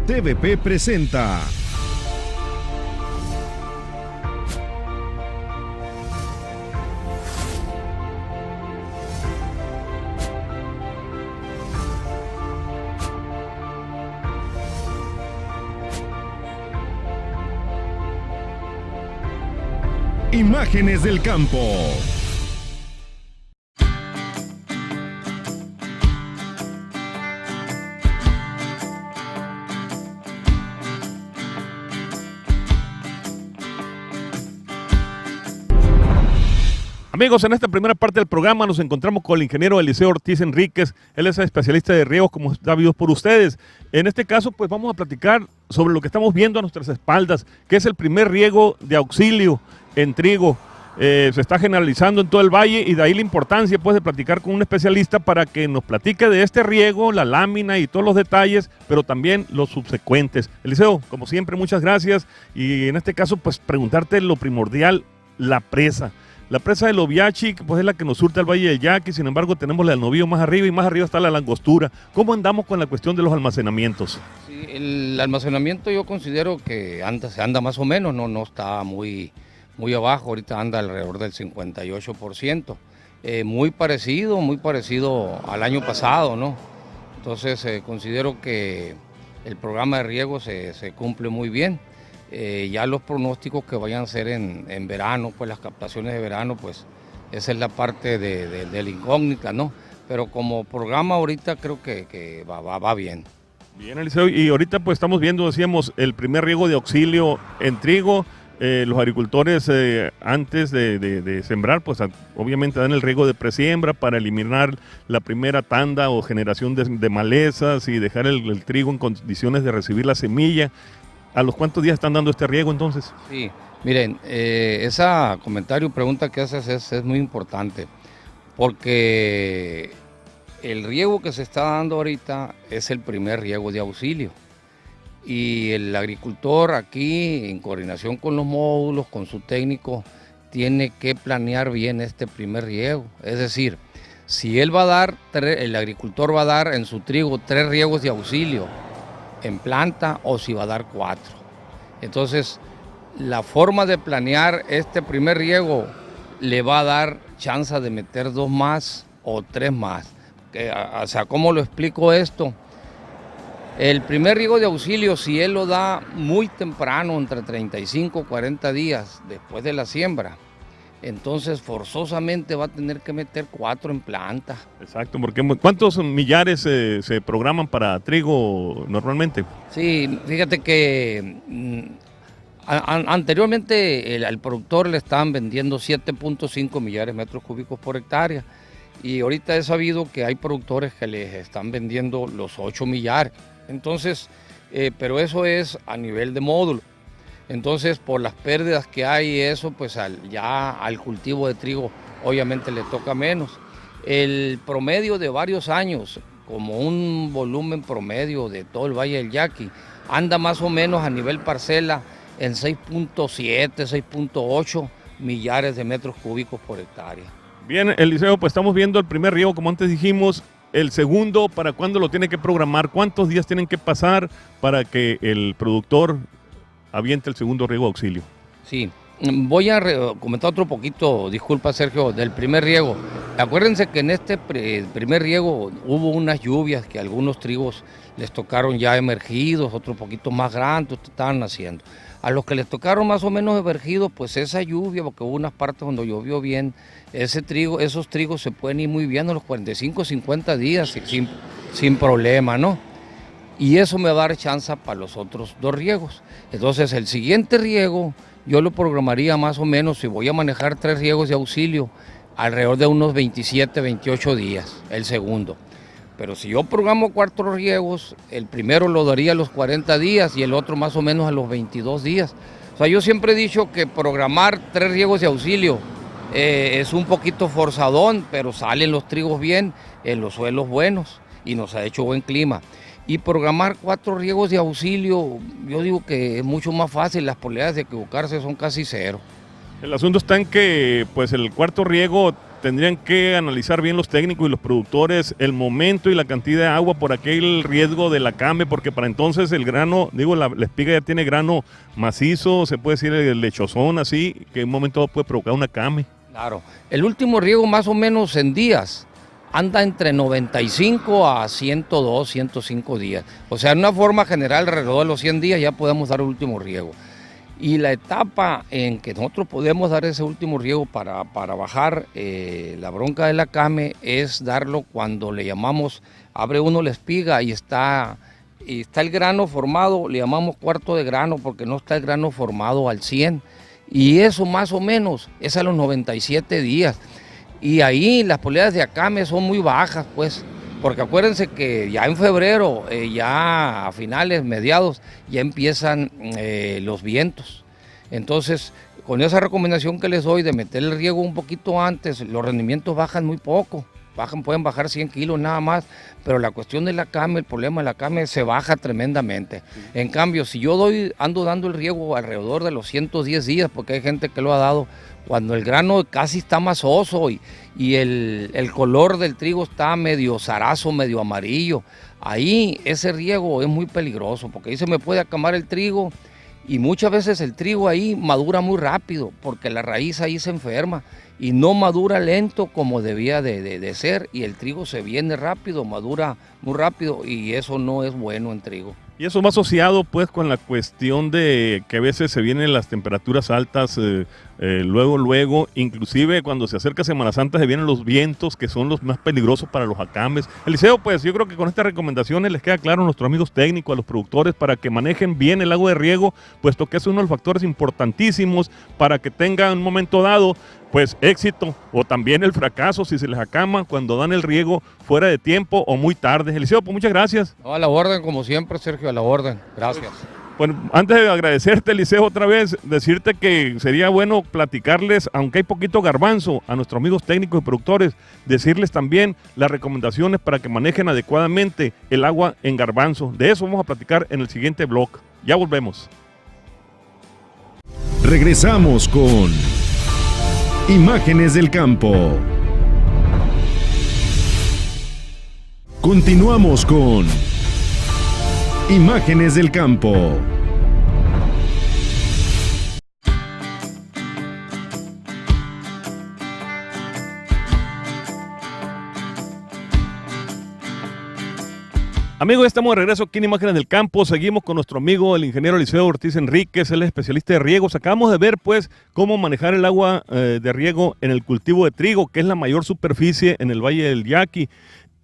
TVP presenta Imágenes del campo. Amigos, en esta primera parte del programa nos encontramos con el ingeniero Eliseo Ortiz Enríquez. Él es especialista de riegos, como está sabido por ustedes. En este caso, pues vamos a platicar sobre lo que estamos viendo a nuestras espaldas, que es el primer riego de auxilio en trigo. Se está generalizando en todo el valle y de ahí la importancia, pues, de platicar con un especialista para que nos platique de este riego, la lámina y todos los detalles, pero también los subsecuentes. Eliseo, como siempre, muchas gracias. Y en este caso, pues, preguntarte lo primordial, la presa. La presa del Oviachi, pues es la que nos surte al Valle del Yaqui, sin embargo tenemos la del Novillo más arriba y más arriba está la Langostura. ¿Cómo andamos con la cuestión de los almacenamientos? Sí, el almacenamiento yo considero que se anda más o menos, no está muy abajo, ahorita anda alrededor del 58%. Muy parecido al año pasado, ¿no? Entonces considero que el programa de riego se cumple muy bien. Ya los pronósticos que vayan a ser en verano, pues las captaciones de verano, pues esa es la parte de la incógnita, ¿no? Pero como programa ahorita creo que va bien. Bien, Eliseo, y ahorita pues estamos viendo, decíamos, el primer riego de auxilio en trigo. Los agricultores antes de sembrar, pues obviamente dan el riego de presiembra para eliminar la primera tanda o generación de malezas y dejar el trigo en condiciones de recibir la semilla. ¿A los cuántos días están dando este riego entonces? Sí, miren, ese comentario, pregunta que haces es muy importante, porque el riego que se está dando ahorita es el primer riego de auxilio. Y el agricultor aquí, en coordinación con los módulos, con su técnico, tiene que planear bien este primer riego. Es decir, si él va a dar, el agricultor va a dar en su trigo 3 riegos de auxilio en planta o si va a dar 4. Entonces, la forma de planear este primer riego le va a dar chance de meter 2 más o 3 más. O sea, ¿cómo lo explico esto? El primer riego de auxilio, si él lo da muy temprano, entre 35 y 40 días después de la siembra, entonces forzosamente va a tener que meter 4 en planta. Exacto, porque ¿cuántos millares se programan para trigo normalmente? Sí, fíjate que anteriormente al productor le estaban vendiendo 7.5 millares de metros cúbicos por hectárea y ahorita he sabido que hay productores que les están vendiendo los 8 millares. Entonces, pero eso es a nivel de módulo. Entonces, por las pérdidas que hay, eso pues ya al cultivo de trigo obviamente le toca menos. El promedio de varios años, como un volumen promedio de todo el Valle del Yaqui, anda más o menos a nivel parcela en 6.7, 6.8 millares de metros cúbicos por hectárea. Bien, Eliseo, pues estamos viendo el primer riego, como antes dijimos. El segundo, ¿para cuándo lo tiene que programar? ¿Cuántos días tienen que pasar para que el productor aviente el segundo riego de auxilio? Sí, voy a comentar otro poquito, disculpa Sergio, del primer riego. Acuérdense que en este primer riego hubo unas lluvias que a algunos trigos les tocaron ya emergidos, otros poquito más grandes, estaban naciendo. A los que les tocaron más o menos emergidos, pues esa lluvia, porque hubo unas partes donde llovió bien, esos trigos se pueden ir muy bien a los 45, 50 días sin problema, ¿no? Y eso me va a dar chance para los otros 2 riegos. Entonces el siguiente riego yo lo programaría más o menos, si voy a manejar 3 riegos de auxilio, alrededor de unos 27, 28 días, el segundo. Pero si yo programo 4 riegos, el primero lo daría a los 40 días y el otro más o menos a los 22 días. O sea, yo siempre he dicho que programar 3 riegos de auxilio es un poquito forzadón, pero salen los trigos bien en los suelos buenos y nos ha hecho buen clima. Y programar 4 riegos de auxilio, yo digo que es mucho más fácil, las probabilidades de equivocarse son casi 0. El asunto está en que pues el cuarto riego tendrían que analizar bien los técnicos y los productores el momento y la cantidad de agua por aquel riesgo de la came, porque para entonces el grano, digo, la espiga ya tiene grano macizo, se puede decir el lechozón así, que en un momento puede provocar una came. Claro, el último riego más o menos en días anda entre 95 a 102, 105 días. O sea, en una forma general, alrededor de los 100 días ya podemos dar el último riego. Y la etapa en que nosotros podemos dar ese último riego para bajar la bronca de la came es darlo cuando le llamamos, abre uno la espiga y está el grano formado, le llamamos cuarto de grano porque no está el grano formado al 100. Y eso más o menos es a los 97 días. Y ahí las probabilidades de acame son muy bajas, pues, porque acuérdense que ya en febrero, ya a finales, mediados, ya empiezan los vientos. Entonces, con esa recomendación que les doy de meter el riego un poquito antes, los rendimientos bajan muy poco. Pueden bajar 100 kilos nada más, pero la cuestión de la came, el problema de la came se baja tremendamente. En cambio, si yo ando dando el riego alrededor de los 110 días, porque hay gente que lo ha dado, cuando el grano casi está masoso y el color del trigo está medio zarazo, medio amarillo, ahí ese riego es muy peligroso, porque ahí se me puede acamar el trigo y muchas veces el trigo ahí madura muy rápido, porque la raíz ahí se enferma y no madura lento como debía de ser, y el trigo se viene rápido, madura muy rápido, y eso no es bueno en trigo. Y eso va asociado pues con la cuestión de que a veces se vienen las temperaturas altas, luego, inclusive cuando se acerca Semana Santa se vienen los vientos que son los más peligrosos para los acames. Eliseo, pues yo creo que con estas recomendaciones les queda claro a nuestros amigos técnicos, a los productores, para que manejen bien el agua de riego, puesto que es uno de los factores importantísimos para que tengan un momento dado pues éxito o también el fracaso si se les acama cuando dan el riego fuera de tiempo o muy tarde. Eliseo, pues muchas gracias. No, a la orden, como siempre, Sergio, a la orden. Gracias. Bueno, antes de agradecerte, Eliseo, otra vez, decirte que sería bueno platicarles, aunque hay poquito garbanzo, a nuestros amigos técnicos y productores, decirles también las recomendaciones para que manejen adecuadamente el agua en garbanzo. De eso vamos a platicar en el siguiente blog. Ya volvemos. Regresamos con Imágenes del Campo. Continuamos con Imágenes del Campo. Amigos, estamos de regreso aquí en Imágenes del Campo. Seguimos con nuestro amigo el ingeniero Eliseo Ortiz Enríquez, él es especialista de riegos. Acabamos de ver pues cómo manejar el agua de riego en el cultivo de trigo, que es la mayor superficie en el Valle del Yaqui.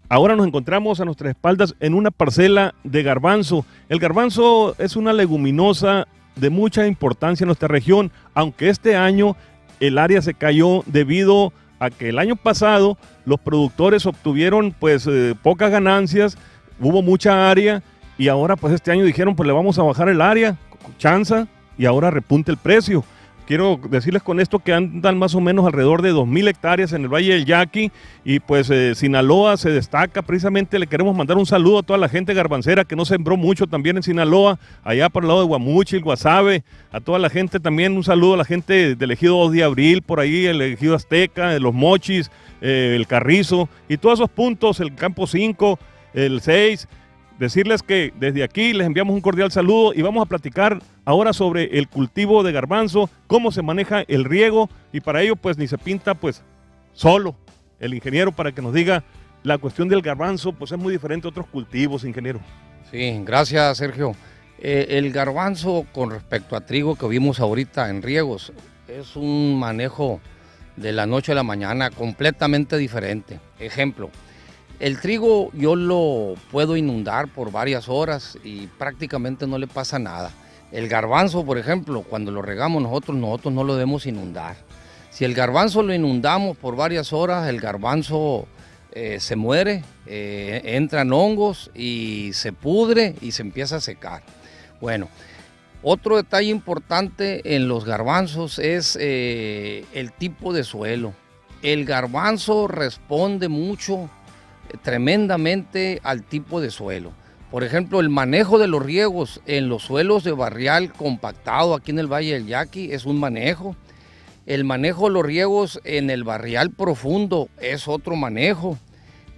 Ahora nos encontramos a nuestras espaldas en una parcela de garbanzo. El garbanzo es una leguminosa de mucha importancia en nuestra región, aunque este año el área se cayó debido a que el año pasado los productores obtuvieron pues pocas ganancias, hubo mucha área y ahora pues este año dijeron pues le vamos a bajar el área, chanza, y ahora repunte el precio. Quiero decirles con esto que andan más o menos alrededor de 2,000 hectáreas en el Valle del Yaqui y pues Sinaloa se destaca. Precisamente le queremos mandar un saludo a toda la gente garbancera que no sembró mucho también en Sinaloa, allá por el lado de Guamuchi, el Guasave, a toda la gente también un saludo a la gente del ejido 2 de abril, por ahí el ejido Azteca, de los Mochis, el Carrizo y todos esos puntos, el Campo 5, el 6. Decirles que desde aquí les enviamos un cordial saludo y vamos a platicar ahora sobre el cultivo de garbanzo, cómo se maneja el riego, y para ello pues ni se pinta pues solo el ingeniero para que nos diga la cuestión del garbanzo, pues es muy diferente a otros cultivos, ingeniero. Sí, gracias, Sergio. El garbanzo con respecto a trigo que vimos ahorita en riegos es un manejo de la noche a la mañana completamente diferente. Ejemplo, el trigo yo lo puedo inundar por varias horas y prácticamente no le pasa nada. El garbanzo, por ejemplo, cuando lo regamos nosotros no lo debemos inundar. Si el garbanzo lo inundamos por varias horas, el garbanzo se muere, entran hongos y se pudre y se empieza a secar. Bueno, otro detalle importante en los garbanzos es el tipo de suelo. El garbanzo responde mucho, tremendamente al tipo de suelo. Por ejemplo, el manejo de los riegos en los suelos de barrial compactado aquí en el Valle del Yaqui es un manejo. El manejo de los riegos en el barrial profundo es otro manejo.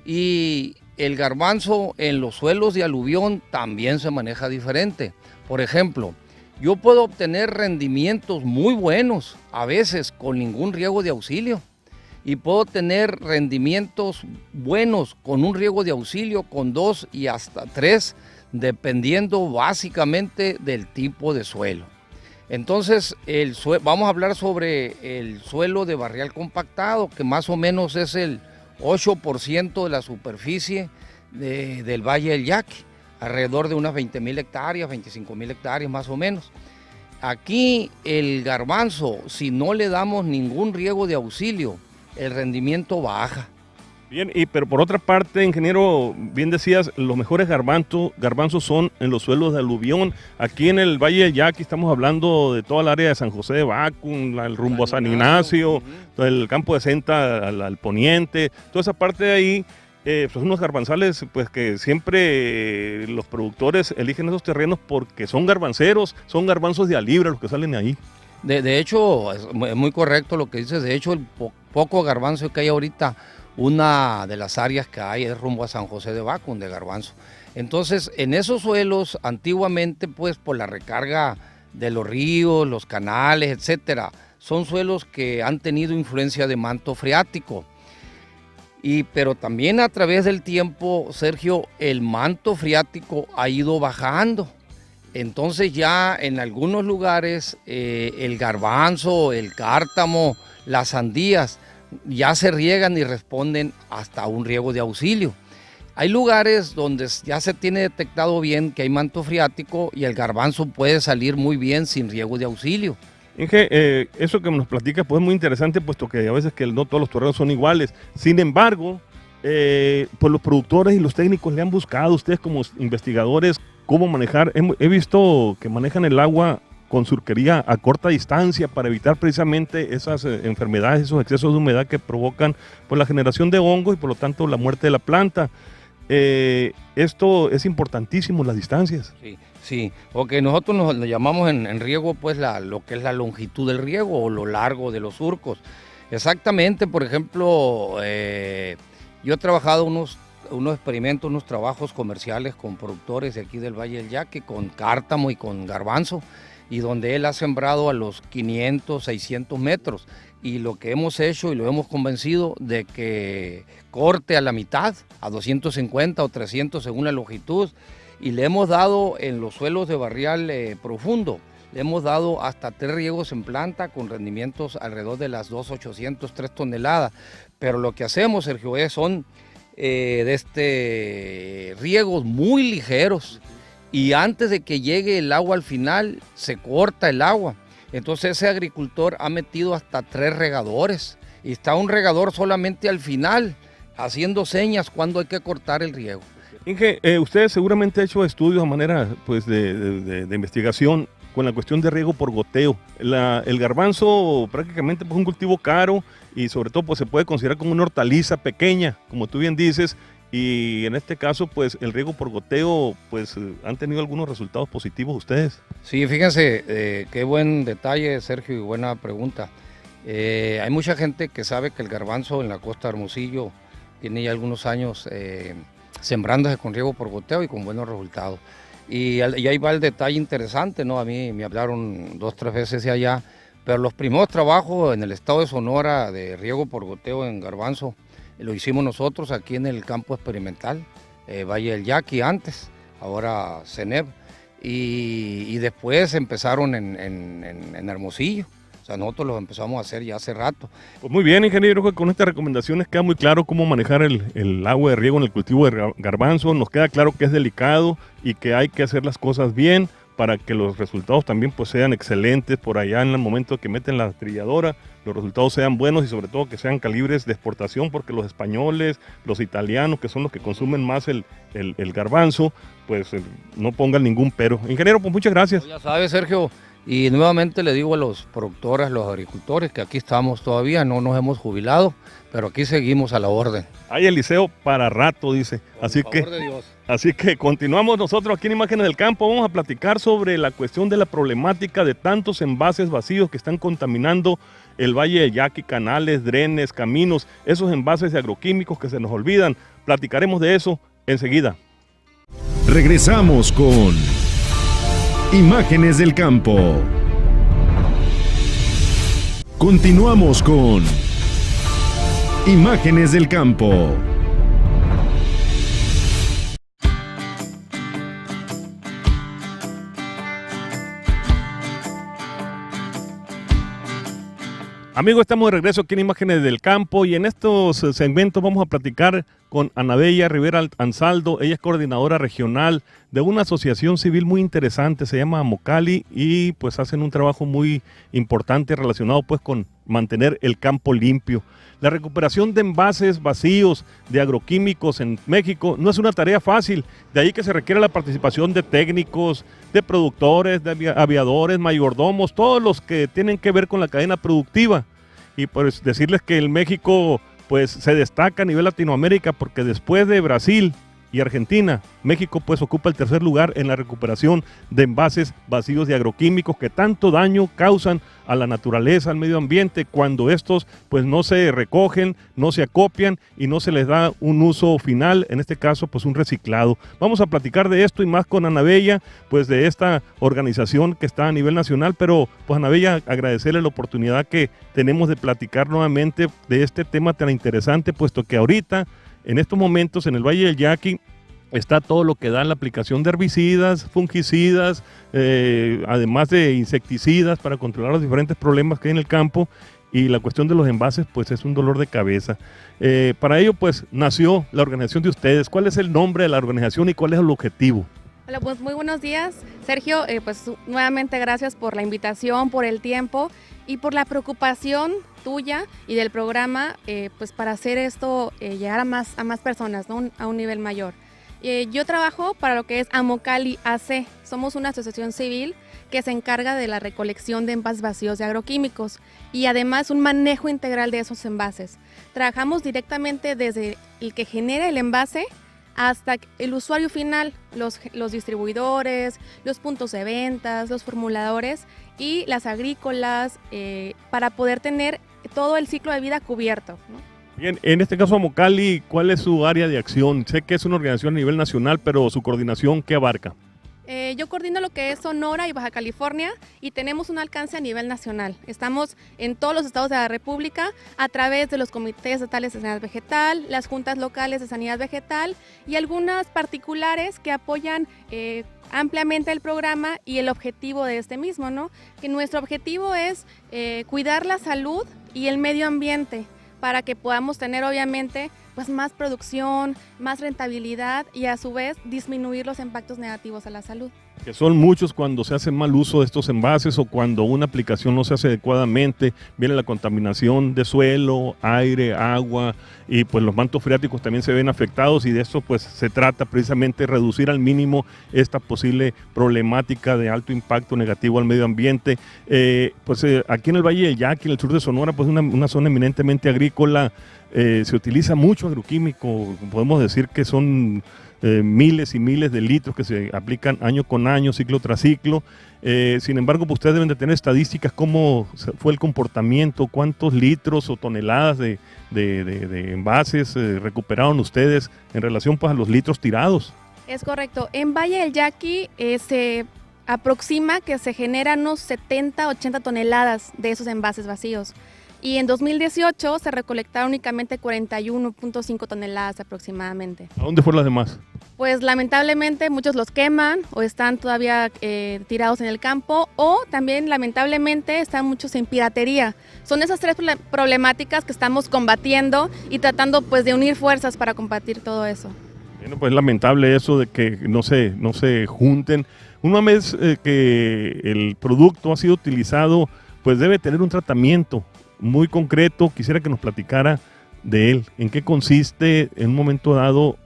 Y el garbanzo en los suelos de aluvión también se maneja diferente. Por ejemplo, yo puedo obtener rendimientos muy buenos, a veces con ningún riego de auxilio. Y puedo tener rendimientos buenos con un riego de auxilio, con 2 y hasta 3, dependiendo básicamente del tipo de suelo. Entonces, vamos a hablar sobre el suelo de barrial compactado, que más o menos es el 8% de la superficie del Valle del Yaqui, alrededor de unas 20,000 hectáreas, 25,000 hectáreas más o menos. Aquí el garbanzo, si no le damos ningún riego de auxilio, el rendimiento baja. Bien, pero por otra parte, ingeniero, bien decías, los mejores garbanzos son en los suelos de aluvión. Aquí en el Valle del Yaqui estamos hablando de toda el área de San José de Bacum, el rumbo a San Ignacio, el campo de Senta al poniente, toda esa parte de ahí, son unos garbanzales pues que siempre los productores eligen esos terrenos porque son garbanceros, son garbanzos de a libre los que salen ahí. De hecho, es muy correcto lo que dices. De hecho, el poco garbanzo que hay ahorita, una de las áreas que hay es rumbo a San José de Bacum de garbanzo. Entonces, en esos suelos, antiguamente, pues por la recarga de los ríos, los canales, etcétera, son suelos que han tenido influencia de manto freático. Pero también a través del tiempo, Sergio, el manto freático ha ido bajando. Entonces ya en algunos lugares el garbanzo, el cártamo, las sandías ya se riegan y responden hasta un riego de auxilio. Hay lugares donde ya se tiene detectado bien que hay manto freático y el garbanzo puede salir muy bien sin riego de auxilio. Inge, eso que nos platica pues es muy interesante, puesto que a veces que no todos los terrenos son iguales. Sin embargo, pues los productores y los técnicos le han buscado a ustedes como investigadores cómo manejar. He visto que manejan el agua con surquería a corta distancia para evitar precisamente esas enfermedades, esos excesos de humedad que provocan pues, la generación de hongos y por lo tanto la muerte de la planta. Esto es importantísimo, las distancias. Sí, porque nosotros nos llamamos en riego pues lo que es la longitud del riego o lo largo de los surcos. Exactamente, por ejemplo, yo he trabajado unos experimentos, unos trabajos comerciales con productores de aquí del Valle del Yaqui, con cártamo y con garbanzo, y donde él ha sembrado a los 500, 600 metros. Y lo que hemos hecho y lo hemos convencido de que corte a la mitad, a 250 o 300 según la longitud, y le hemos dado en los suelos de barrial profundo, le hemos dado hasta 3 riegos en planta con rendimientos alrededor de las 2,800, 3 toneladas. Pero lo que hacemos, Sergio, son riegos muy ligeros, y antes de que llegue el agua al final se corta el agua. Entonces ese agricultor ha metido hasta 3 regadores y está un regador solamente al final haciendo señas cuando hay que cortar el riego. Inge, usted seguramente ha hecho estudios a manera pues, de investigación con la cuestión de riego por goteo. El garbanzo prácticamente pues, es un cultivo caro y sobre todo pues, se puede considerar como una hortaliza pequeña, como tú bien dices, y en este caso pues el riego por goteo pues han tenido algunos resultados positivos ustedes. Sí, fíjense, qué buen detalle, Sergio, y buena pregunta. Hay mucha gente que sabe que el garbanzo en la costa de Hermosillo tiene ya algunos años sembrándose con riego por goteo y con buenos resultados. Y ahí va el detalle interesante, ¿no? A mí me hablaron 2 o 3 veces de allá, pero los primeros trabajos en el estado de Sonora de riego por goteo en garbanzo lo hicimos nosotros aquí en el campo experimental, Valle del Yaqui antes, ahora CENEB, y después empezaron en Hermosillo. O sea, nosotros los empezamos a hacer ya hace rato. Pues muy bien, ingeniero, con estas recomendaciones queda muy claro cómo manejar el agua de riego en el cultivo de garbanzo. Nos queda claro que es delicado y que hay que hacer las cosas bien para que los resultados también pues, sean excelentes por allá en el momento que meten la trilladora, los resultados sean buenos y sobre todo que sean calibres de exportación, porque los españoles, los italianos, que son los que consumen más el garbanzo, pues no pongan ningún pero. Ingeniero, pues muchas gracias. Ya sabes, Sergio, y nuevamente le digo a los productores, los agricultores, que aquí estamos todavía, no nos hemos jubilado, pero aquí seguimos a la orden. Hay Eliseo para rato, dice. Así que continuamos nosotros aquí en Imágenes del Campo. Vamos a platicar sobre la cuestión de la problemática de tantos envases vacíos que están contaminando el Valle del Yaqui, canales, drenes, caminos, esos envases de agroquímicos que se nos olvidan. Platicaremos de eso enseguida. Regresamos con Imágenes del Campo. Continuamos con Imágenes del Campo. Amigos, estamos de regreso aquí en Imágenes del Campo y en estos segmentos vamos a platicar con Ana Bella Rivera Ansaldo. Ella es coordinadora regional de una asociación civil muy interesante, se llama Amocali, y pues hacen un trabajo muy importante relacionado pues con mantener el campo limpio. La recuperación de envases vacíos de agroquímicos en México no es una tarea fácil, de ahí que se requiere la participación de técnicos, de productores, de aviadores, mayordomos, todos los que tienen que ver con la cadena productiva. Y pues decirles que el México pues se destaca a nivel Latinoamérica porque después de Brasil y Argentina, México pues ocupa el tercer lugar en la recuperación de envases vacíos de agroquímicos que tanto daño causan a la naturaleza, al medio ambiente, cuando estos pues no se recogen, no se acopian y no se les da un uso final, en este caso pues un reciclado. Vamos a platicar de esto y más con Ana Bella, pues de esta organización que está a nivel nacional, pero pues Ana Bella, agradecerle la oportunidad que tenemos de platicar nuevamente de este tema tan interesante, puesto que ahorita en estos momentos en el Valle del Yaqui está todo lo que da la aplicación de herbicidas, fungicidas, además de insecticidas para controlar los diferentes problemas que hay en el campo, y la cuestión de los envases pues es un dolor de cabeza. Para ello pues nació la organización de ustedes. ¿Cuál es el nombre de la organización y cuál es el objetivo? Hola, pues muy buenos días, Sergio. Pues nuevamente gracias por la invitación, por el tiempo y por la preocupación tuya y del programa, pues para hacer esto llegar a más personas, ¿no? A un nivel mayor. Yo trabajo para lo que es Amocali AC. Somos una asociación civil que se encarga de la recolección de envases vacíos de agroquímicos y además un manejo integral de esos envases. Trabajamos directamente desde el que genera el envase hasta el usuario final, los distribuidores, los puntos de ventas, los formuladores y las agrícolas, para poder tener todo el ciclo de vida cubierto, ¿no? Bien, en este caso Amocali, ¿cuál es su área de acción? Sé que es una organización a nivel nacional, pero su coordinación, ¿qué abarca? Yo coordino lo que es Sonora y Baja California y tenemos un alcance a nivel nacional. Estamos en todos los estados de la República a través de los comités estatales de sanidad vegetal, las juntas locales de sanidad vegetal y algunas particulares que apoyan ampliamente el programa y el objetivo de este mismo, ¿no? Que nuestro objetivo es cuidar la salud y el medio ambiente para que podamos tener obviamente pues más producción, más rentabilidad y a su vez disminuir los impactos negativos a la salud. Que son muchos cuando se hace mal uso de estos envases o cuando una aplicación no se hace adecuadamente, viene la contaminación de suelo, aire, agua, y pues los mantos freáticos también se ven afectados, y de eso pues se trata precisamente de reducir al mínimo esta posible problemática de alto impacto negativo al medio ambiente. Aquí en el Valle del Yaqui, en el sur de Sonora, pues una zona eminentemente agrícola, se utiliza mucho agroquímico, podemos decir que son miles y miles de litros que se aplican año con año, ciclo tras ciclo. Sin embargo, pues ustedes deben de tener estadísticas, cómo fue el comportamiento, cuántos litros o toneladas de envases recuperaron ustedes en relación pues a los litros tirados. Es correcto. En Valle del Yaqui se aproxima que se generan unos 70, 80 toneladas de esos envases vacíos. Y en 2018 se recolectaron únicamente 41.5 toneladas aproximadamente. ¿A dónde fueron las demás? Pues lamentablemente muchos los queman o están todavía tirados en el campo, o también lamentablemente están muchos en piratería. Son esas tres problemáticas que estamos combatiendo y tratando pues de unir fuerzas para combatir todo eso. Bueno, pues lamentable eso de que no se junten. Una vez que el producto ha sido utilizado, pues debe tener un tratamiento muy concreto. Quisiera que nos platicara de él, en qué consiste en un momento dado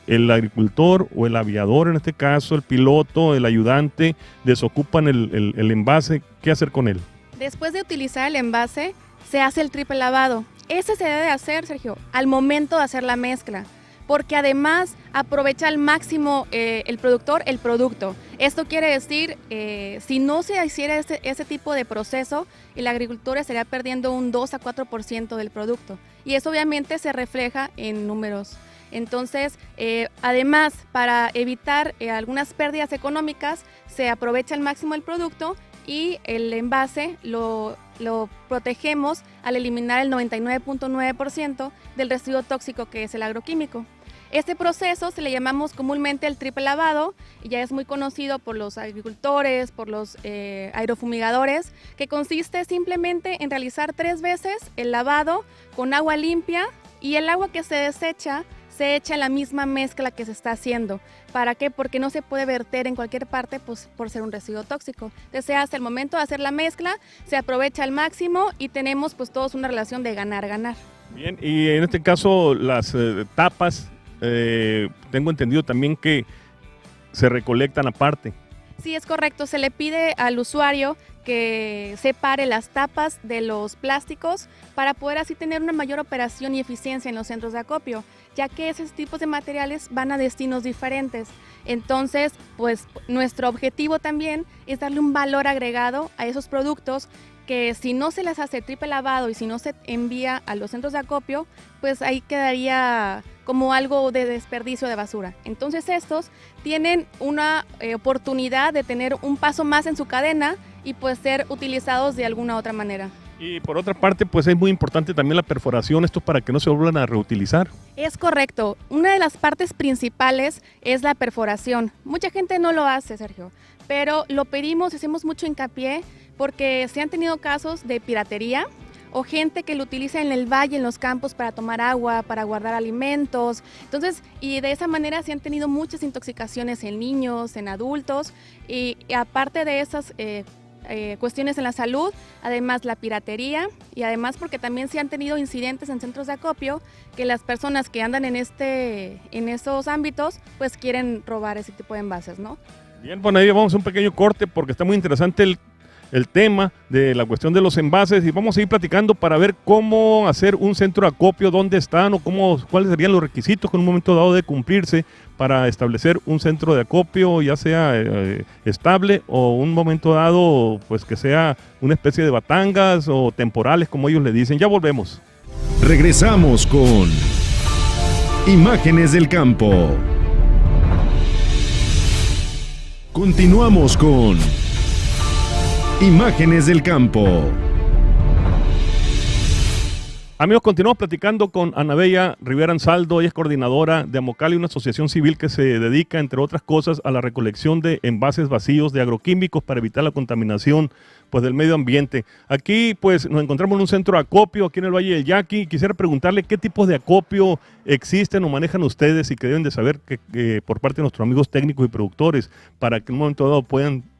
el agricultor o el aviador, en este caso el piloto, el ayudante, desocupan el envase. ¿Qué hacer con él? Después de utilizar el envase se hace el triple lavado. Ese se debe hacer, Sergio, al momento de hacer la mezcla. porque además aprovecha al máximo el productor el producto. Esto quiere decir, si no se hiciera ese tipo de proceso, el agricultor estaría perdiendo un 2 a 4% del producto, y eso obviamente se refleja en números. Entonces, además, para evitar algunas pérdidas económicas, se aprovecha al máximo el producto y el envase lo protegemos al eliminar el 99.9% del residuo tóxico que es el agroquímico. Este proceso se le llamamos comúnmente el triple lavado, y ya es muy conocido por los agricultores, por los aerofumigadores, que consiste simplemente en realizar 3 veces el lavado con agua limpia, y el agua que se desecha se echa en la misma mezcla que se está haciendo. ¿Para qué? Porque no se puede verter en cualquier parte, pues, por ser un residuo tóxico. Entonces, hasta el momento de hacer la mezcla, se aprovecha al máximo y tenemos pues todos una relación de ganar-ganar. Bien, y en este caso las tapas, tengo entendido también que se recolectan aparte. Sí, es correcto. Se le pide al usuario que separe las tapas de los plásticos para poder así tener una mayor operación y eficiencia en los centros de acopio, ya que esos tipos de materiales van a destinos diferentes. Entonces, pues nuestro objetivo también es darle un valor agregado a esos productos, que si no se les hace triple lavado y si no se envía a los centros de acopio, pues ahí quedaría como algo de desperdicio de basura. Entonces estos tienen una oportunidad de tener un paso más en su cadena y pues ser utilizados de alguna otra manera. Y por otra parte, pues es muy importante también la perforación, esto para que no se vuelvan a reutilizar. Es correcto. Una de las partes principales es la perforación. Mucha gente no lo hace, Sergio, pero lo pedimos, hacemos mucho hincapié, porque se han tenido casos de piratería o gente que lo utiliza en el valle, en los campos, para tomar agua, para guardar alimentos. Entonces, y de esa manera se han tenido muchas intoxicaciones en niños, en adultos, y aparte de esas cuestiones en la salud, además la piratería, y además porque también se han tenido incidentes en centros de acopio que las personas que andan en esos ámbitos pues quieren robar ese tipo de envases, ¿no? Bien, bueno, ahí vamos a un pequeño corte porque está muy interesante el tema de la cuestión de los envases, y vamos a ir platicando para ver cómo hacer un centro de acopio, dónde están o cuáles serían los requisitos que en un momento dado de cumplirse para establecer un centro de acopio, ya sea estable o un momento dado pues que sea una especie de batangas o temporales, como ellos le dicen. Ya volvemos. Regresamos con Imágenes del Campo. Continuamos con Imágenes del Campo. Amigos, continuamos platicando con Ana Bella Rivera Ansaldo. Ella es coordinadora de Amocali, una asociación civil que se dedica, entre otras cosas, a la recolección de envases vacíos de agroquímicos para evitar la contaminación pues, del medio ambiente. Aquí pues nos encontramos en un centro de acopio, aquí en el Valle del Yaqui. Quisiera preguntarle qué tipos de acopio existen o manejan ustedes y que deben de saber que por parte de nuestros amigos técnicos y productores, para que en un momento dado puedan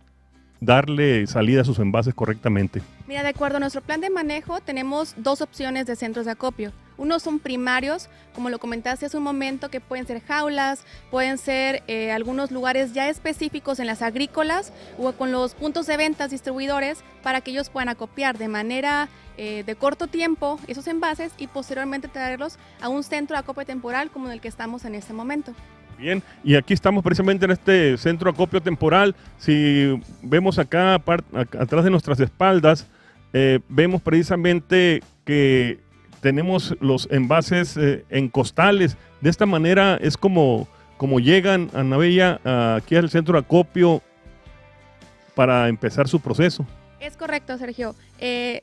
darle salida a sus envases correctamente. Mira, de acuerdo a nuestro plan de manejo, tenemos 2 opciones de centros de acopio. Unos son primarios, como lo comentaste hace un momento, que pueden ser jaulas, pueden ser algunos lugares ya específicos en las agrícolas o con los puntos de ventas distribuidores para que ellos puedan acopiar de manera de corto tiempo esos envases y posteriormente traerlos a un centro de acopio temporal como en el que estamos en este momento. Bien, y aquí estamos precisamente en este centro de acopio temporal. Si vemos acá atrás de nuestras espaldas, vemos precisamente que tenemos los envases en costales. De esta manera es como llegan, Ana Bella, aquí al centro de acopio para empezar su proceso. Es correcto, Sergio.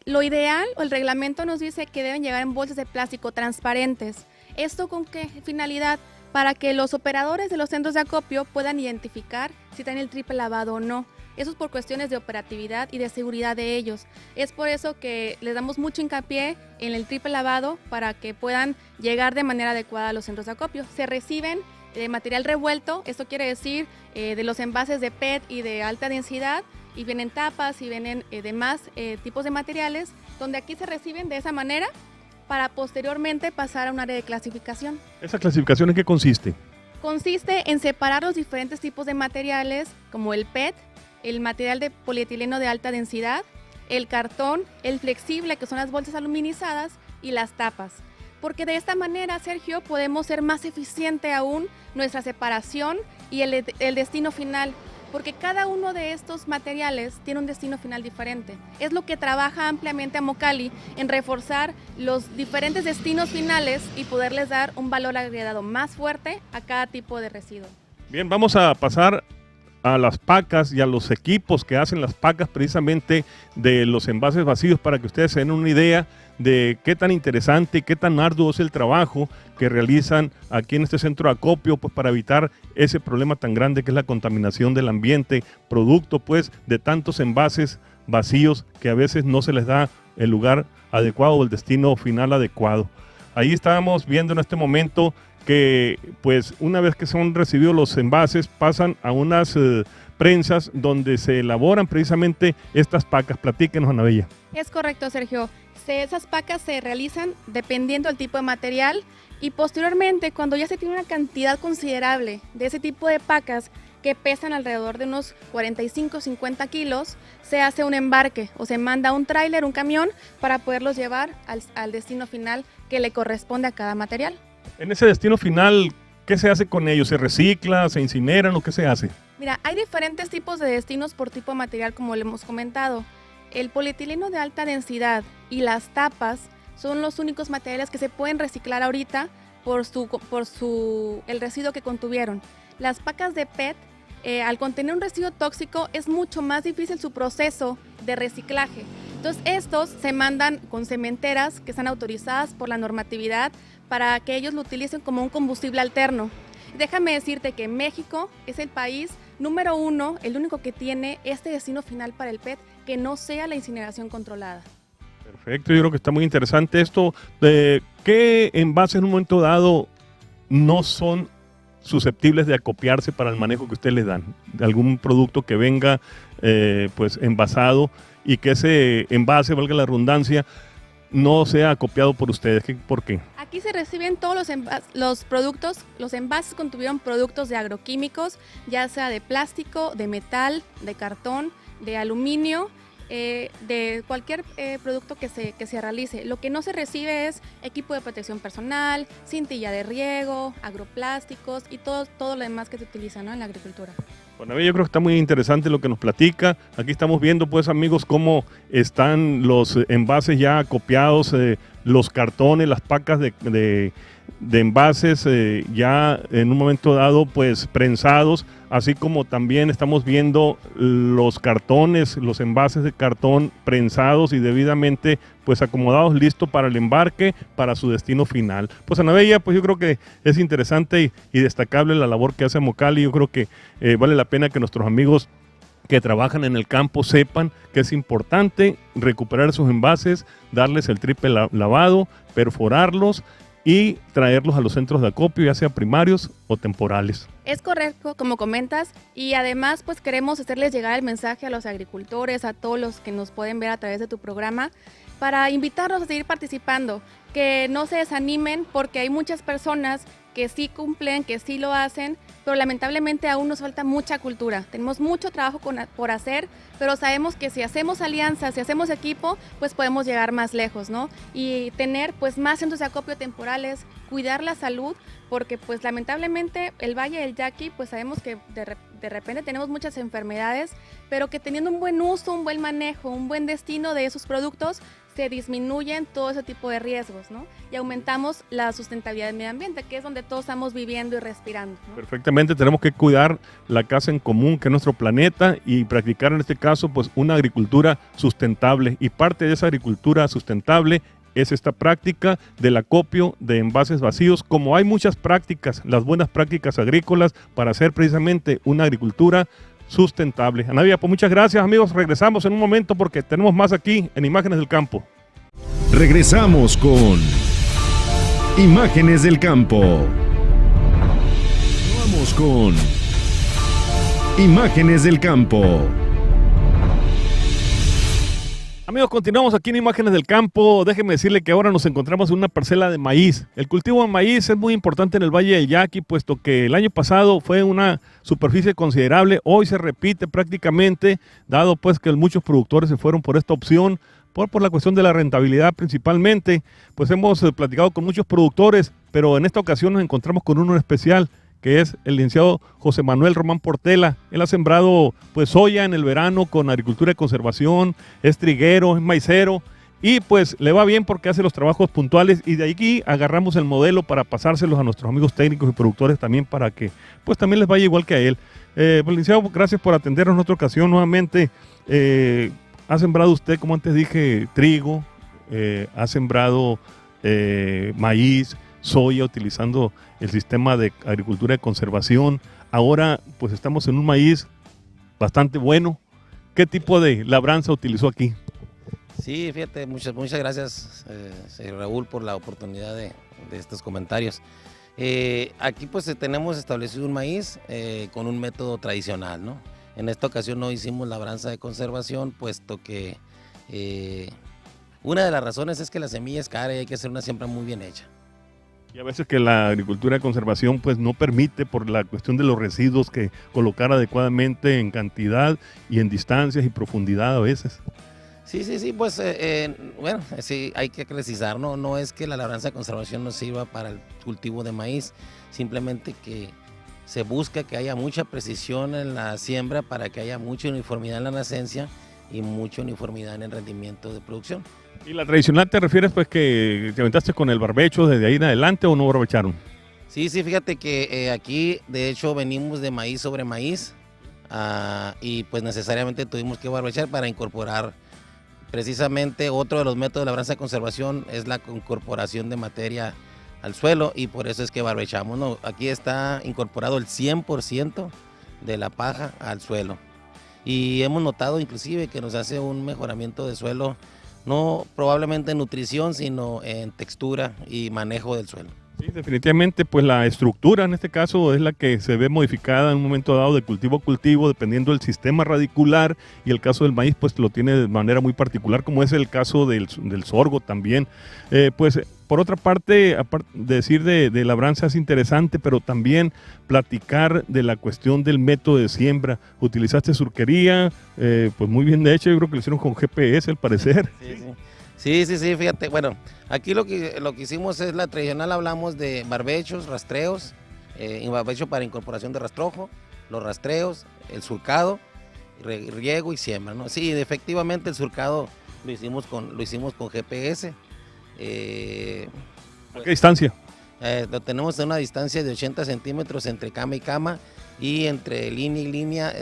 Lo ideal o el reglamento nos dice que deben llegar en bolsas de plástico transparentes. ¿Esto con qué finalidad? Para que los operadores de los centros de acopio puedan identificar si tienen el triple lavado o no. Eso es por cuestiones de operatividad y de seguridad de ellos. Es por eso que les damos mucho hincapié en el triple lavado para que puedan llegar de manera adecuada a los centros de acopio. Se reciben material revuelto, esto quiere decir de los envases de PET y de alta densidad, y vienen tapas y vienen demás tipos de materiales, donde aquí se reciben de esa manera, para posteriormente pasar a un área de clasificación. ¿Esa clasificación en qué consiste? Consiste en separar los diferentes tipos de materiales, como el PET, el material de polietileno de alta densidad, el cartón, el flexible, que son las bolsas aluminizadas, y las tapas. porque de esta manera, Sergio, podemos ser más eficiente aún nuestra separación y el destino final, porque cada uno de estos materiales tiene un destino final diferente. Es lo que trabaja ampliamente Amocali en reforzar los diferentes destinos finales y poderles dar un valor agregado más fuerte a cada tipo de residuo. Bien, vamos a pasar a las pacas y a los equipos que hacen las pacas precisamente de los envases vacíos para que ustedes se den una idea de qué tan interesante y qué tan arduo es el trabajo que realizan aquí en este centro de acopio, pues para evitar ese problema tan grande que es la contaminación del ambiente, producto pues de tantos envases vacíos que a veces no se les da el lugar adecuado o el destino final adecuado. Ahí estábamos viendo en este momento que pues una vez que son recibidos los envases pasan a unas prensas donde se elaboran precisamente estas pacas. Platíquenos, Ana Bella. Es correcto, Sergio. Esas pacas se realizan dependiendo del tipo de material y posteriormente, cuando ya se tiene una cantidad considerable de ese tipo de pacas que pesan alrededor de unos 45-50 kilos, se hace un embarque o se manda un tráiler, un camión, para poderlos llevar al destino final que le corresponde a cada material. En ese destino final, ¿qué se hace con ellos? ¿Se recicla, se incineran o qué se hace? Mira, hay diferentes tipos de destinos por tipo de material, como le hemos comentado. El polietileno de alta densidad y las tapas son los únicos materiales que se pueden reciclar ahorita por el residuo que contuvieron. Las pacas de PET, al contener un residuo tóxico, es mucho más difícil su proceso de reciclaje. Entonces, estos se mandan con cementeras que están autorizadas por la normatividad para que ellos lo utilicen como un combustible alterno. Déjame decirte que México es el país número 1, el único que tiene este destino final para el PET que no sea la incineración controlada. Perfecto, yo creo que está muy interesante esto. ¿Qué envases en un momento dado no son susceptibles de acopiarse para el manejo que ustedes les dan? De algún producto que venga pues envasado y que ese envase, valga la redundancia, no sea acopiado por ustedes. ¿Por qué? Aquí se reciben todos los productos, los envases contuvieron productos de agroquímicos, ya sea de plástico, de metal, de cartón, de aluminio, de cualquier producto que se realice. Lo que no se recibe es equipo de protección personal, cintilla de riego, agroplásticos y todo lo demás que se utiliza, ¿no?, en la agricultura. Bueno, yo creo que está muy interesante lo que nos platica. Aquí estamos viendo, pues, amigos, cómo están los envases ya acopiados, los cartones, las pacas de envases ya en un momento dado, pues, prensados, así como también estamos viendo los cartones, los envases de cartón prensados y debidamente, pues, acomodados, listos para el embarque, para su destino final. Pues, Ana Bella, pues yo creo que es interesante y destacable la labor que hace Amocali. Yo creo que vale la pena que nuestros amigos que trabajan en el campo sepan que es importante recuperar sus envases, darles el triple lavado, perforarlos y traerlos a los centros de acopio, ya sea primarios o temporales. Es correcto, como comentas, y además pues queremos hacerles llegar el mensaje a los agricultores, a todos los que nos pueden ver a través de tu programa, para invitarlos a seguir participando, que no se desanimen porque hay muchas personas que sí cumplen, que sí lo hacen, pero lamentablemente aún nos falta mucha cultura. Tenemos mucho trabajo por hacer, pero sabemos que si hacemos alianzas, si hacemos equipo, pues podemos llegar más lejos, ¿no? Y tener pues más centros de acopio temporales, cuidar la salud, porque pues lamentablemente el Valle del Yaqui, pues sabemos que de repente tenemos muchas enfermedades, pero que teniendo un buen uso, un buen manejo, un buen destino de esos productos, se disminuyen todo ese tipo de riesgos, ¿no? Y aumentamos la sustentabilidad del medio ambiente, que es donde todos estamos viviendo y respirando, ¿no? Perfectamente, tenemos que cuidar la casa en común, que es nuestro planeta, y practicar en este caso pues una agricultura sustentable, y parte de esa agricultura sustentable es esta práctica del acopio de envases vacíos, como hay muchas prácticas, las buenas prácticas agrícolas para hacer precisamente una agricultura sustentable. Ana Bella, pues muchas gracias, amigos. Regresamos en un momento porque tenemos más aquí en Imágenes del Campo. Regresamos con Imágenes del Campo. Vamos con Imágenes del Campo. Amigos, continuamos aquí en Imágenes del Campo. Déjenme decirle que ahora nos encontramos en una parcela de maíz. El cultivo de maíz es muy importante en el Valle del Yaqui, puesto que el año pasado fue una superficie considerable. Hoy se repite prácticamente, dado pues que muchos productores se fueron por esta opción por la cuestión de la rentabilidad principalmente. Pues hemos platicado con muchos productores, pero en esta ocasión nos encontramos con uno especial, que es el licenciado José Manuel Román Portela. Él ha sembrado pues soya en el verano con agricultura de conservación, es triguero, es maicero, y pues le va bien porque hace los trabajos puntuales, y de aquí agarramos el modelo para pasárselos a nuestros amigos técnicos y productores también, para que pues también les vaya igual que a él. Pues, licenciado, gracias por atendernos en otra ocasión nuevamente. Ha sembrado usted, como antes dije, trigo, ha sembrado maíz, soya, utilizando el sistema de agricultura de conservación. Ahora pues estamos en un maíz bastante bueno. ¿Qué tipo de labranza utilizó aquí? Sí, fíjate, muchas gracias, señor Raúl, por la oportunidad de estos comentarios. Aquí pues tenemos establecido un maíz con un método tradicional, ¿no? En esta ocasión no hicimos labranza de conservación, puesto que una de las razones es que la semilla es cara y hay que hacer una siembra muy bien hecha. Y a veces que la agricultura de conservación pues no permite, por la cuestión de los residuos, que colocar adecuadamente en cantidad y en distancias y profundidad a veces. Sí, pues bueno, sí, hay que precisar, ¿no? No es que la labranza de conservación no sirva para el cultivo de maíz, simplemente que se busca que haya mucha precisión en la siembra para que haya mucha uniformidad en la nacencia y mucha uniformidad en el rendimiento de producción. ¿Y la tradicional te refieres pues que te aventaste con el barbecho desde ahí en adelante o no barbecharon? Sí, fíjate que aquí de hecho venimos de maíz sobre maíz y pues necesariamente tuvimos que barbechar para incorporar. Precisamente otro de los métodos de labranza de conservación es la incorporación de materia al suelo, y por eso es que barbechamos, ¿no? Aquí está incorporado el 100% de la paja al suelo, y hemos notado inclusive que nos hace un mejoramiento de suelo, no probablemente en nutrición, sino en textura y manejo del suelo. Sí, definitivamente, pues la estructura en este caso es la que se ve modificada en un momento dado de cultivo a cultivo, dependiendo del sistema radicular, y el caso del maíz pues lo tiene de manera muy particular, como es el caso del sorgo también. Pues por otra parte, decir de labranza es interesante, pero también platicar de la cuestión del método de siembra. Utilizaste surquería, pues muy bien de hecho, yo creo que lo hicieron con GPS al parecer. Sí, fíjate, bueno, aquí lo que hicimos es la tradicional, hablamos de barbechos, rastreos, barbecho para incorporación de rastrojo, los rastreos, el surcado, riego y siembra, ¿no? Sí, efectivamente el surcado lo hicimos con GPS. ¿A qué distancia? Lo tenemos a una distancia de 80 centímetros entre cama y cama, y entre línea y línea,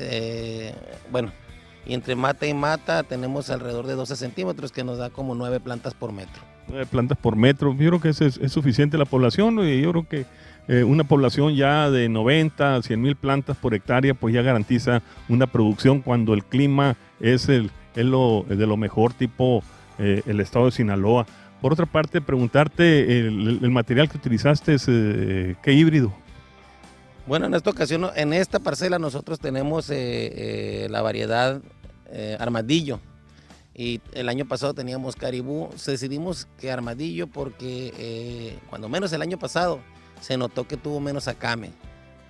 y entre mata y mata tenemos alrededor de 12 centímetros, que nos da como 9 plantas por metro. 9 plantas por metro. Yo creo que es suficiente la población, y yo creo que una población ya de 90 a 100 mil plantas por hectárea pues ya garantiza una producción, cuando el clima es de lo mejor, tipo el estado de Sinaloa. Por otra parte, preguntarte, el material que utilizaste es ¿qué híbrido? Bueno, en esta ocasión, en esta parcela nosotros tenemos la variedad Armadillo, y el año pasado teníamos Caribú. Decidimos que Armadillo porque cuando menos el año pasado se notó que tuvo menos acame.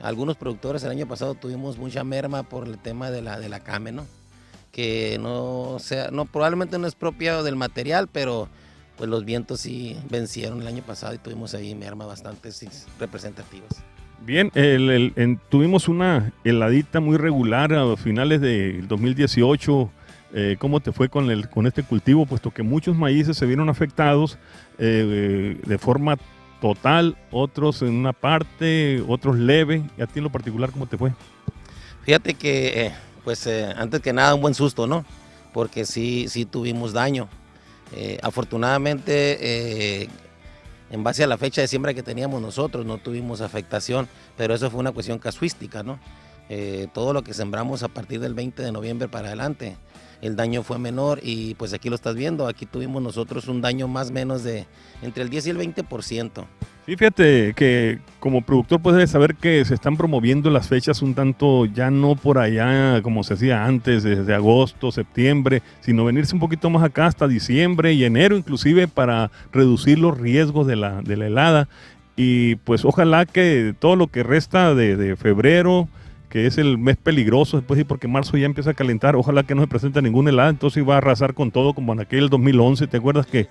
Algunos productores el año pasado tuvimos mucha merma por el tema de la acame, ¿no? Que probablemente no es propio del material, pero pues los vientos sí vencieron el año pasado y tuvimos ahí merma bastante representativas. Bien, tuvimos una heladita muy regular a finales del 2018. ¿Cómo te fue con este cultivo? Puesto que muchos maíces se vieron afectados de forma total, otros en una parte, otros leve. ¿Y a ti en lo particular cómo te fue? Fíjate que, antes que nada, un buen susto, ¿no? Porque sí tuvimos daño. Afortunadamente, en base a la fecha de siembra que teníamos nosotros, no tuvimos afectación, pero eso fue una cuestión casuística, ¿no? Todo lo que sembramos a partir del 20 de noviembre para adelante, el daño fue menor, y pues aquí lo estás viendo, aquí tuvimos nosotros un daño más o menos de entre el 10 y el 20%. Sí, fíjate que como productor puedes saber que se están promoviendo las fechas un tanto ya no por allá como se hacía antes, desde agosto, septiembre, sino venirse un poquito más acá hasta diciembre y enero inclusive, para reducir los riesgos de la helada. Y pues ojalá que todo lo que resta de febrero, que es el mes peligroso después, y porque marzo ya empieza a calentar, ojalá que no se presente ninguna helada, entonces iba a arrasar con todo, como en aquel 2011, ¿te acuerdas que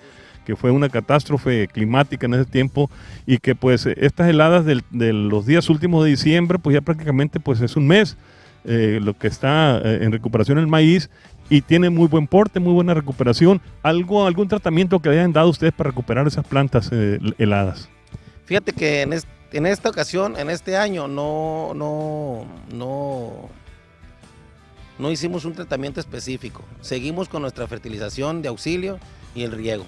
fue una catástrofe climática en ese tiempo? Y que pues estas heladas de los días últimos de diciembre, pues ya prácticamente pues es un mes lo que está en recuperación el maíz, y tiene muy buen porte, muy buena recuperación. ¿Algún tratamiento que hayan dado ustedes para recuperar esas plantas heladas? Fíjate que en esta ocasión, en este año, no hicimos un tratamiento específico. Seguimos con nuestra fertilización de auxilio y el riego.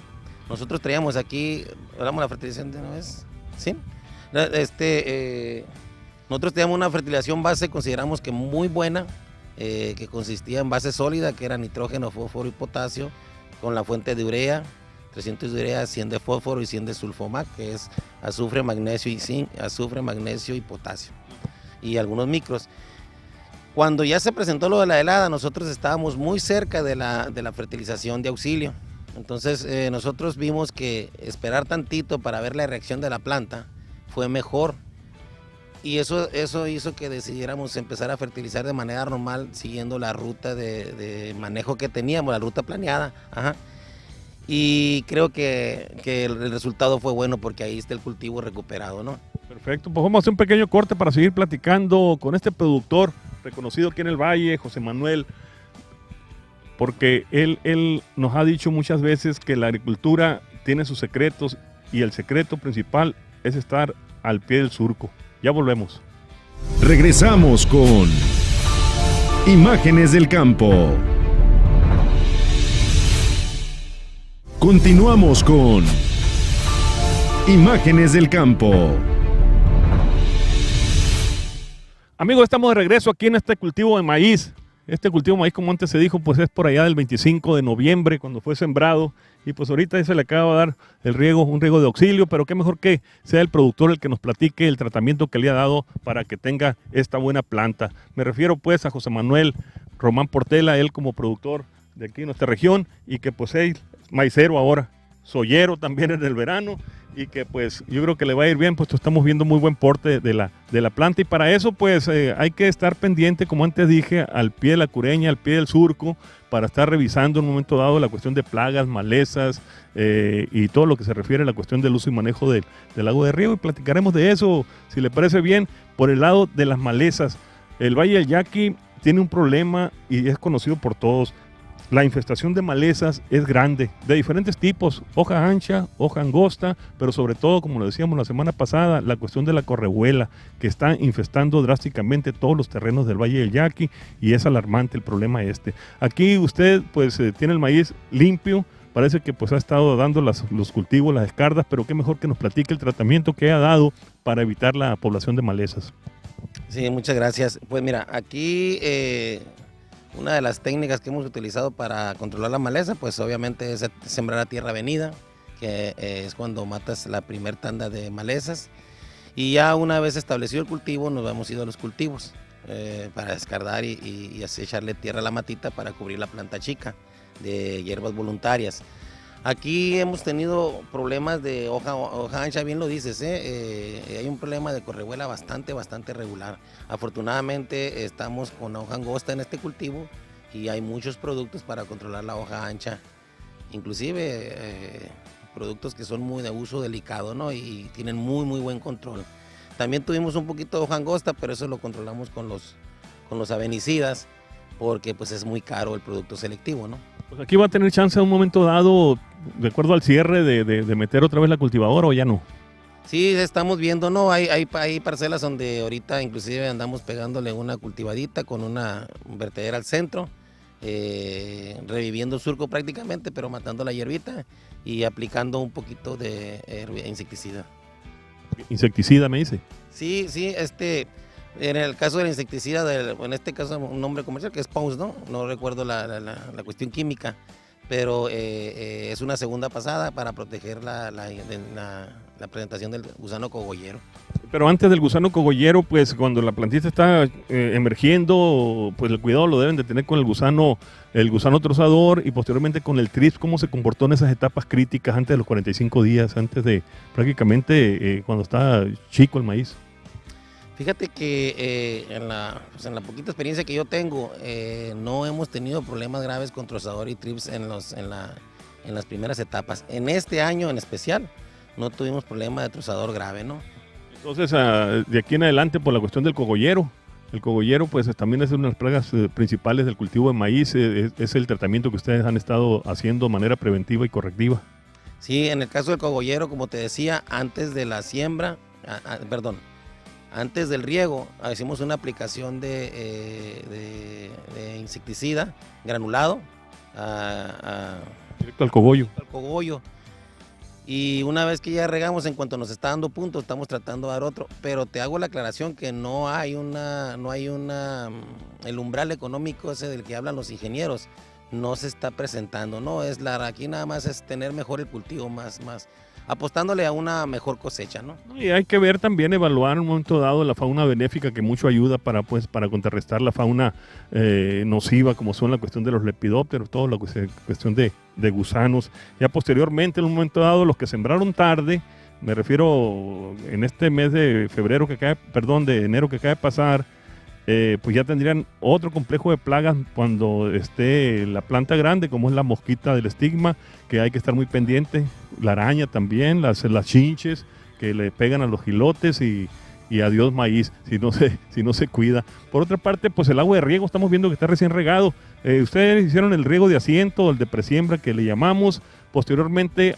Nosotros traíamos aquí, hablamos de la fertilización de una vez, ¿sí? Nosotros teníamos una fertilización base, consideramos que muy buena, que consistía en base sólida, que era nitrógeno, fósforo y potasio, con la fuente de urea, 300 de urea, 100 de fósforo y 100 de sulfomac, que es azufre, magnesio y zinc, azufre, magnesio y potasio, y algunos micros. Cuando ya se presentó lo de la helada, nosotros estábamos muy cerca de la fertilización de auxilio. Entonces nosotros vimos que esperar tantito para ver la reacción de la planta fue mejor. Y eso hizo que decidiéramos empezar a fertilizar de manera normal, siguiendo la ruta de manejo que teníamos, la ruta planeada. Ajá. Y creo que el resultado fue bueno, porque ahí está el cultivo recuperado, ¿no? Perfecto, pues vamos a hacer un pequeño corte para seguir platicando con este productor reconocido aquí en el Valle, José Manuel, porque él nos ha dicho muchas veces que la agricultura tiene sus secretos, y el secreto principal es estar al pie del surco. Ya volvemos. Regresamos con Imágenes del Campo. Continuamos con Imágenes del Campo. Amigos, estamos de regreso aquí en este cultivo de maíz. Este cultivo de maíz, como antes se dijo, pues es por allá del 25 de noviembre, cuando fue sembrado, y pues ahorita se le acaba de dar el riego, un riego de auxilio, pero qué mejor que sea el productor el que nos platique el tratamiento que le ha dado para que tenga esta buena planta. Me refiero pues a José Manuel Román Portela, él como productor de aquí en nuestra región, y que pues es maicero ahora, soyero también en el verano, y que pues yo creo que le va a ir bien, pues estamos viendo muy buen porte de la planta, y para eso pues hay que estar pendiente, como antes dije, al pie de la cureña, al pie del surco, para estar revisando en un momento dado la cuestión de plagas, malezas y todo lo que se refiere a la cuestión del uso y manejo del agua de riego, y platicaremos de eso, si le parece bien. Por el lado de las malezas, el Valle del Yaqui tiene un problema y es conocido por todos. La infestación de malezas es grande, de diferentes tipos, hoja ancha, hoja angosta, pero sobre todo, como lo decíamos la semana pasada, la cuestión de la correhuela, que está infestando drásticamente todos los terrenos del Valle del Yaqui, y es alarmante el problema este. Aquí usted pues tiene el maíz limpio, parece que pues ha estado dando los cultivos, las escardas, pero qué mejor que nos platique el tratamiento que ha dado para evitar la población de malezas. Sí, muchas gracias. Pues mira, aquí una de las técnicas que hemos utilizado para controlar la maleza, pues obviamente es sembrar a tierra venida, que es cuando matas la primer tanda de malezas, y ya una vez establecido el cultivo nos hemos ido a los cultivos para descardar y así echarle tierra a la matita para cubrir la planta chica de hierbas voluntarias. Aquí hemos tenido problemas de hoja ancha, bien lo dices, hay un problema de correhuela bastante regular. Afortunadamente estamos con hoja angosta en este cultivo y hay muchos productos para controlar la hoja ancha, inclusive productos que son muy de uso delicado, ¿no? Y tienen muy buen control. También tuvimos un poquito de hoja angosta, pero eso lo controlamos con los avenicidas, porque pues es muy caro el producto selectivo, ¿no? Pues aquí va a tener chance en un momento dado, de acuerdo al cierre, de meter otra vez la cultivadora, ¿o ya no? Sí, estamos viendo, ¿no? Hay parcelas donde ahorita inclusive andamos pegándole una cultivadita con una vertedera al centro, reviviendo surco prácticamente, pero matando la hierbita y aplicando un poquito de insecticida. ¿Insecticida me dice? Sí, en el caso del insecticida, en este caso un nombre comercial que es Pounce, ¿no? No recuerdo la cuestión química, pero es una segunda pasada para proteger la presentación del gusano cogollero. Pero antes del gusano cogollero, pues cuando la plantita está emergiendo, pues el cuidado lo deben de tener con el gusano trozador, y posteriormente con el trips. ¿Cómo se comportó en esas etapas críticas antes de los 45 días, antes de prácticamente cuando está chico el maíz? Fíjate que en la poquita experiencia que yo tengo, no hemos tenido problemas graves con trozador y trips en las primeras etapas. En este año en especial no tuvimos problema de trozador grave, ¿no? Entonces, de aquí en adelante, por la cuestión del cogollero, el cogollero pues también es una de las plagas principales del cultivo de maíz, es el tratamiento que ustedes han estado haciendo de manera preventiva y correctiva. Sí, en el caso del cogollero, como te decía, antes de la siembra, antes del riego, hicimos una aplicación de insecticida granulado Directo al cogollo. al cogollo. Y una vez que ya regamos, en cuanto nos está dando puntos, estamos tratando de dar otro. Pero te hago la aclaración que el umbral económico ese del que hablan los ingenieros no se está presentando, ¿no? Aquí nada más es tener mejor el cultivo, más apostándole a una mejor cosecha, ¿no? Y hay que ver también, evaluar en un momento dado la fauna benéfica que mucho ayuda para contrarrestar la fauna nociva, como son la cuestión de los lepidópteros, toda la cuestión de gusanos. Ya posteriormente, en un momento dado, los que sembraron tarde, me refiero en este mes de de enero que acaba de pasar, pues ya tendrían otro complejo de plagas cuando esté la planta grande, como es la mosquita del estigma, que hay que estar muy pendiente, la araña también, las chinches que le pegan a los gilotes y adiós maíz, si no se cuida. Por otra parte, pues el agua de riego, estamos viendo que está recién regado. Ustedes hicieron el riego de asiento, el de presiembra que le llamamos. Posteriormente,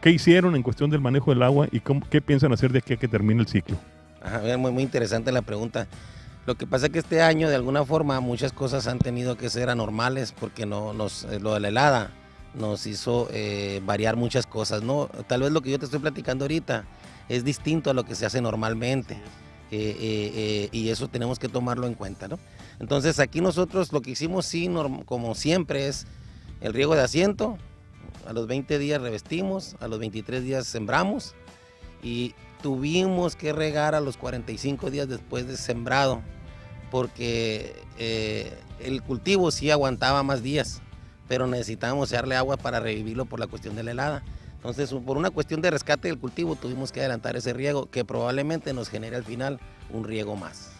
¿qué hicieron en cuestión del manejo del agua y qué piensan hacer de aquí a que termine el ciclo? Ajá, muy interesante la pregunta. Lo que pasa es que este año, de alguna forma, muchas cosas han tenido que ser anormales porque lo de la helada nos hizo variar muchas cosas, ¿no? Tal vez lo que yo te estoy platicando ahorita es distinto a lo que se hace normalmente y eso tenemos que tomarlo en cuenta, ¿no? Entonces aquí nosotros lo que hicimos, sí, como siempre, es el riego de asiento. A los 20 días revestimos, a los 23 días sembramos y tuvimos que regar a los 45 días después de sembrado, porque el cultivo sí aguantaba más días, pero necesitábamos echarle agua para revivirlo por la cuestión de la helada. Entonces, por una cuestión de rescate del cultivo, tuvimos que adelantar ese riego, que probablemente nos genere al final un riego más.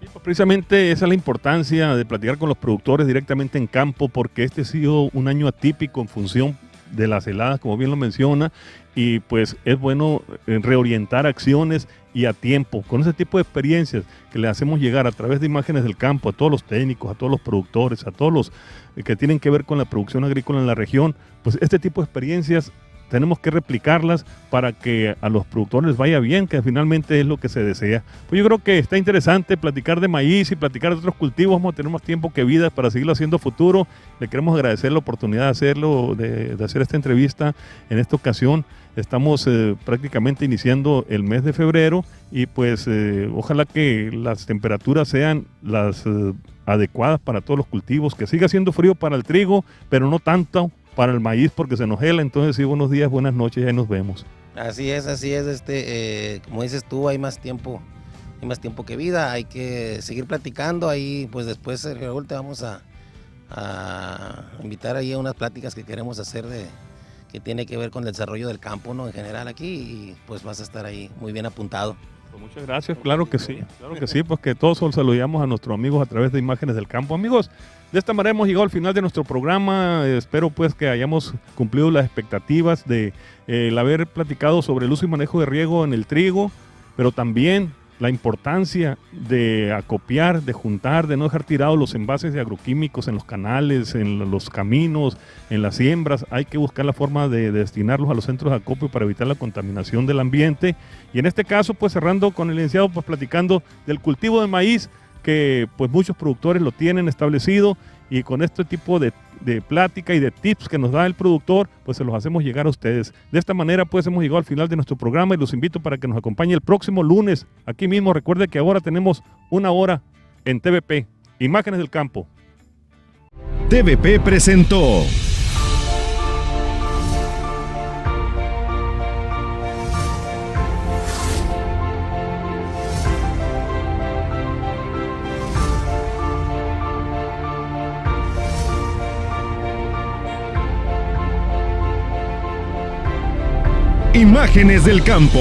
Sí, pues precisamente esa es la importancia de platicar con los productores directamente en campo, porque este ha sido un año atípico en función de las heladas, como bien lo menciona, y pues es bueno reorientar acciones y a tiempo. Con ese tipo de experiencias que le hacemos llegar a través de imágenes del campo a todos los técnicos, a todos los productores, a todos los que tienen que ver con la producción agrícola en la región, pues este tipo de experiencias tenemos que replicarlas para que a los productores les vaya bien, que finalmente es lo que se desea. Pues yo creo que está interesante platicar de maíz y platicar de otros cultivos. Vamos a tener más tiempo que vida para seguirlo haciendo futuro. Le queremos agradecer la oportunidad de hacerlo, de hacer esta entrevista en esta ocasión. Estamos prácticamente iniciando el mes de febrero y pues ojalá que las temperaturas sean las adecuadas para todos los cultivos, que siga siendo frío para el trigo, pero no tanto para el maíz porque se nos hela. Entonces sí, buenos días, buenas noches, ya nos vemos. Así es, como dices tú, hay más tiempo que vida, hay que seguir platicando. Ahí pues después, Raúl, te vamos a invitar ahí a unas pláticas que queremos hacer que tiene que ver con el desarrollo del campo, ¿no? En general aquí, y pues vas a estar ahí muy bien apuntado. Pues muchas gracias, claro que sí, pues que todos saludamos a nuestros amigos a través de imágenes del campo. Amigos, de esta manera hemos llegado al final de nuestro programa. Espero pues que hayamos cumplido las expectativas de el haber platicado sobre el uso y manejo de riego en el trigo, pero también la importancia de acopiar, de juntar, de no dejar tirados los envases de agroquímicos en los canales, en los caminos, en las siembras. Hay que buscar la forma de destinarlos a los centros de acopio para evitar la contaminación del ambiente. Y en este caso, pues cerrando con el licenciado, pues platicando del cultivo de maíz, que pues muchos productores lo tienen establecido, y con este tipo de plática y de tips que nos da el productor, pues se los hacemos llegar a ustedes. De esta manera pues hemos llegado al final de nuestro programa y los invito para que nos acompañe el próximo lunes aquí mismo. Recuerde que ahora tenemos una hora en TVP, Imágenes del Campo. TVP presentó Imágenes del Campo.